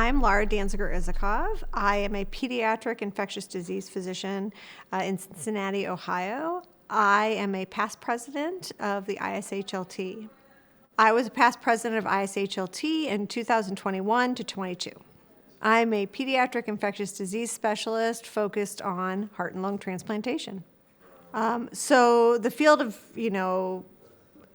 I'm Lara Danziger-Isakov. I am a pediatric infectious disease physician in Cincinnati, Ohio. I am a past president of the ISHLT. I was a past president of ISHLT in 2021 to 22. I'm a pediatric infectious disease specialist focused on heart and lung transplantation. So the field of,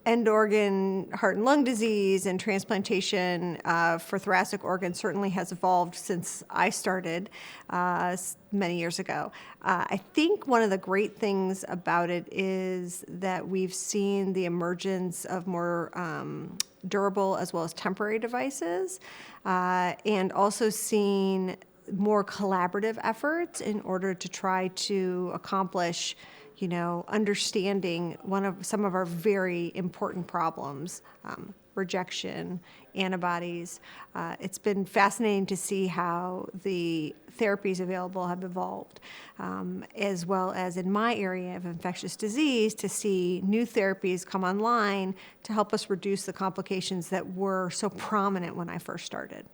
end organ heart and lung disease and transplantation for thoracic organs certainly has evolved since I started many years ago. I think one of the great things about it is that we've seen the emergence of more durable as well as temporary devices, and also seen more collaborative efforts in order to try to accomplish understanding some of our very important problems, rejection, antibodies. It's been fascinating to see how the therapies available have evolved, as well as in my area of infectious disease, to see new therapies come online to help us reduce the complications that were so prominent when I first started.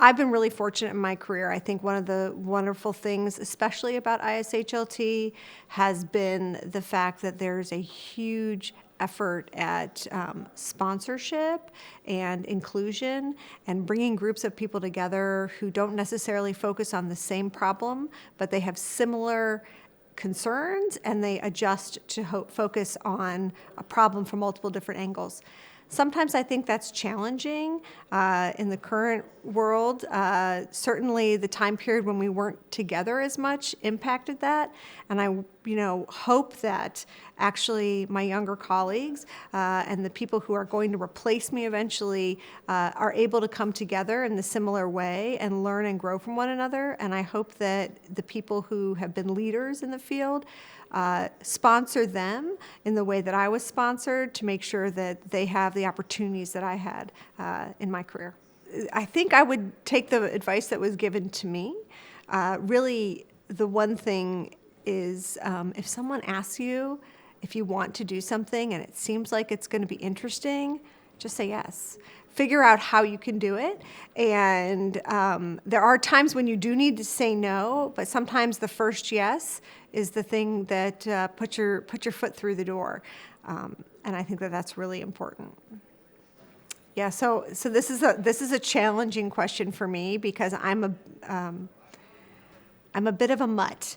I've been really fortunate in my career. I think one of the wonderful things, especially about ISHLT, has been the fact that there's a huge effort at sponsorship and inclusion and bringing groups of people together who don't necessarily focus on the same problem, but they have similar concerns and they adjust to focus on a problem from multiple different angles. Sometimes I think that's challenging in the current world. Certainly the time period when we weren't together as much impacted that. And I hope that actually my younger colleagues and the people who are going to replace me eventually are able to come together in the similar way and learn and grow from one another. And I hope that the people who have been leaders in the field sponsor them in the way that I was sponsored to make sure that they have the opportunities that I had in my career. I think I would take the advice that was given to me. Really, the one thing is if someone asks you if you want to do something and it seems like it's going to be interesting, just say yes. Figure out how you can do it. And there are times when you do need to say no, but sometimes the first yes is the thing that put your foot through the door. And I think that that's really important. Yeah, so this is a challenging question for me because I'm a bit of a mutt.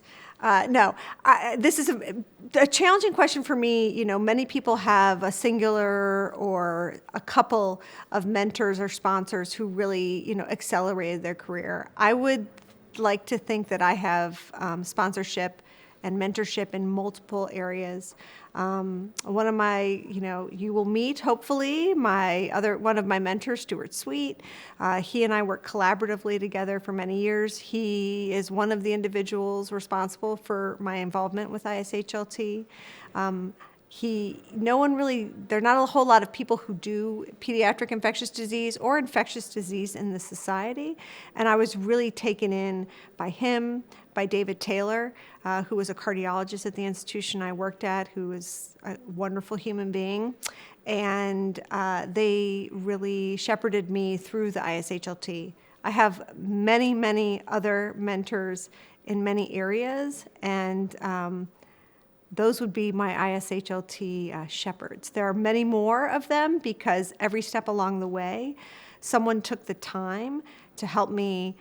This is a challenging question for me. Many people have a singular or a couple of mentors or sponsors who really, accelerated their career. I would like to think that I have sponsorship and mentorship in multiple areas. One of my, you will meet, hopefully, one of my mentors, Stuart Sweet. He and I worked collaboratively together for many years. He is one of the individuals responsible for my involvement with ISHLT. There are not a whole lot of people who do pediatric infectious disease or infectious disease in the society, and I was really taken in by him, by David Taylor, who was a cardiologist at the institution I worked at, who was a wonderful human being, and they really shepherded me through the ISHLT. I have many, many other mentors in many areas, and those would be my ISHLT shepherds. There are many more of them because every step along the way, someone took the time to help me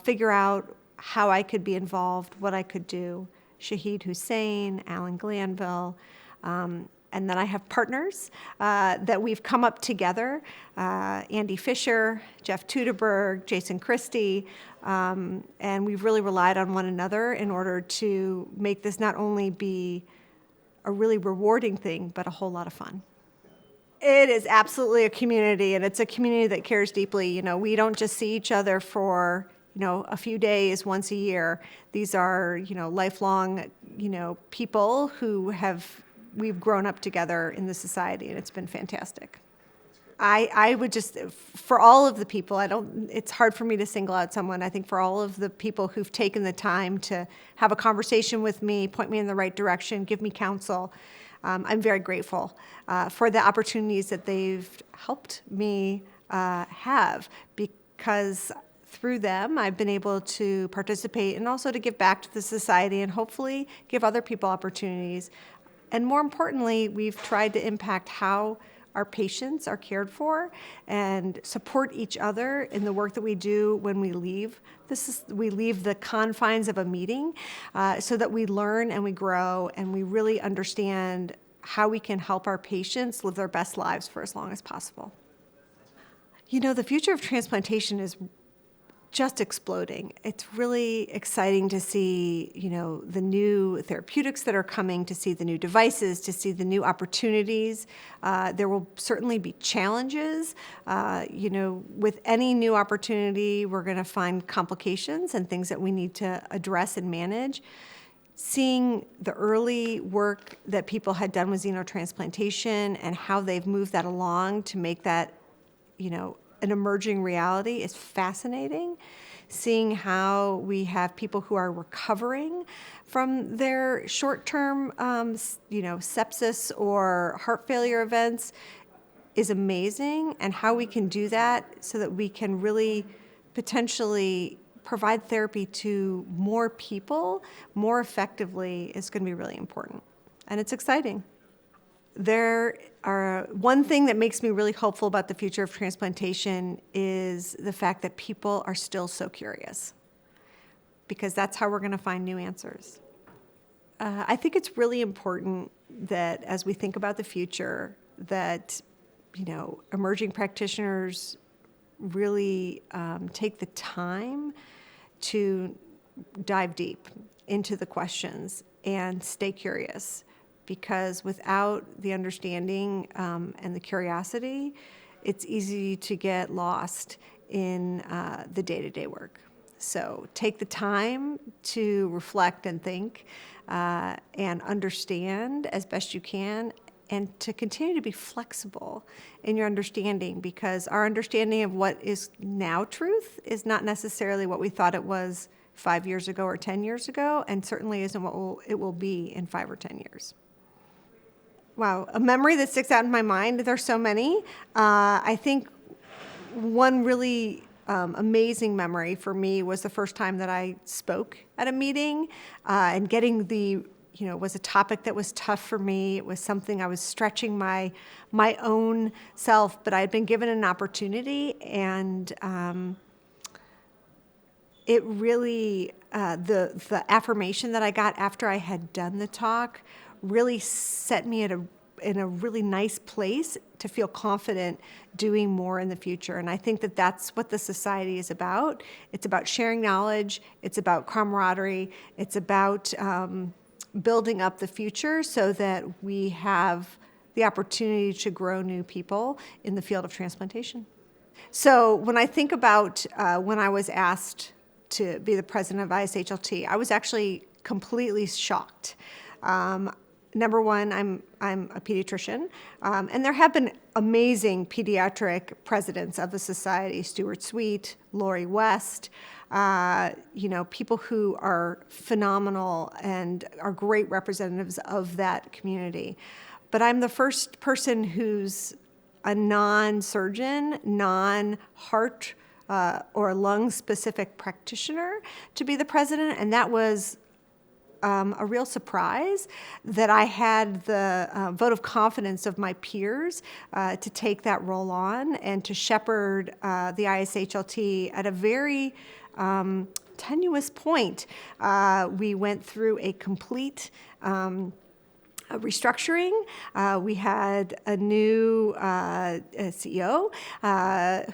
figure out how I could be involved, what I could do. Shahid Hussein, Alan Glanville, and then I have partners that we've come up together, Andy Fisher, Jeff Tudeberg, Jason Christie, and we've really relied on one another in order to make this not only be a really rewarding thing, but a whole lot of fun. It is absolutely a community, and it's a community that cares deeply. We don't just see each other for a few days once a year. These are, lifelong, people who we've grown up together in the society, and it's been fantastic. I would just, for all of the people, it's hard for me to single out someone. I think for all of the people who've taken the time to have a conversation with me, point me in the right direction, give me counsel, I'm very grateful for the opportunities that they've helped me have, because through them, I've been able to participate and also to give back to the society and hopefully give other people opportunities. And more importantly, we've tried to impact how our patients are cared for and support each other in the work that we do when we leave. We leave the confines of a meeting so that we learn and we grow and we really understand how we can help our patients live their best lives for as long as possible. You know, the future of transplantation is just exploding. It's really exciting to see, you know, the new therapeutics that are coming, to see the new devices, to see the new opportunities. There will certainly be challenges. You know, with any new opportunity, we're going to find complications and things that we need to address and manage. Seeing the early work that people had done with xenotransplantation and how they've moved that along to make that, you know, an emerging reality is fascinating. Seeing how we have people who are recovering from their short-term, you know, sepsis or heart failure events is amazing, and how we can do that so that we can really potentially provide therapy to more people more effectively is going to be really important, and it's exciting. One thing that makes me really hopeful about the future of transplantation is the fact that people are still so curious, because that's how we're going to find new answers. I think it's really important that as we think about the future, that, you know, emerging practitioners really take the time to dive deep into the questions and stay curious. Because without the understanding and the curiosity, it's easy to get lost in the day-to-day work. So take the time to reflect and think and understand as best you can, and to continue to be flexible in your understanding, because our understanding of what is now truth is not necessarily what we thought it was 5 years ago or 10 years ago, and certainly isn't what it will be in 5 or 10 years. Wow, a memory that sticks out in my mind, there's so many. I think one really amazing memory for me was the first time that I spoke at a meeting, and getting was a topic that was tough for me. It was something I was stretching my own self, but I had been given an opportunity, and it really, the affirmation that I got after I had done the talk really set me in a really nice place to feel confident doing more in the future. And I think that that's what the society is about. It's about sharing knowledge. It's about camaraderie. It's about building up the future so that we have the opportunity to grow new people in the field of transplantation. So when I think about when I was asked to be the president of ISHLT, I was actually completely shocked. Number one, I'm a pediatrician, and there have been amazing pediatric presidents of the society: Stuart Sweet, Lori West, people who are phenomenal and are great representatives of that community. But I'm the first person who's a non-surgeon, non-heart or lung-specific practitioner to be the president, and that was a real surprise that I had the vote of confidence of my peers to take that role on and to shepherd the ISHLT at a very tenuous point. We went through a complete restructuring. We had a new CEO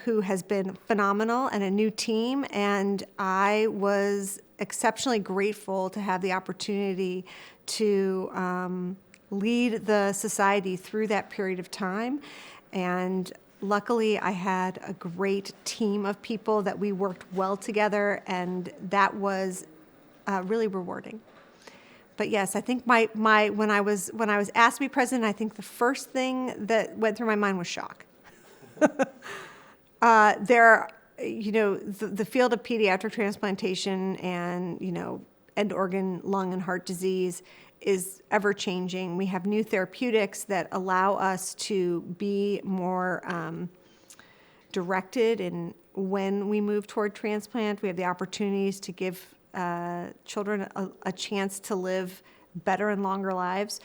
who has been phenomenal, and a new team, and I was exceptionally grateful to have the opportunity to lead the society through that period of time. And luckily, I had a great team of people that we worked well together, and that was really rewarding. But yes, I think when I was asked to be president, I think the first thing that went through my mind was shock. The field of pediatric transplantation and end organ, lung, and heart disease is ever changing. We have new therapeutics that allow us to be more directed in when we move toward transplant, we have the opportunities to give children a chance to live better and longer lives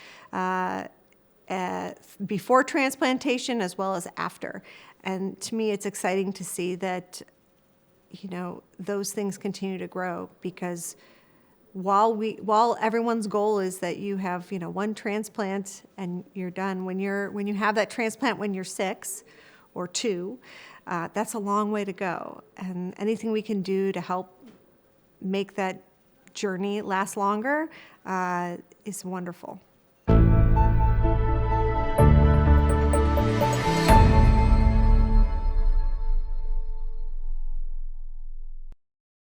before transplantation as well as after. And to me, it's exciting to see that, those things continue to grow, because while everyone's goal is that you have, one transplant and you're done, when you have that transplant when you're 6 or 2, that's a long way to go. And anything we can do to help make that journey last longer is wonderful.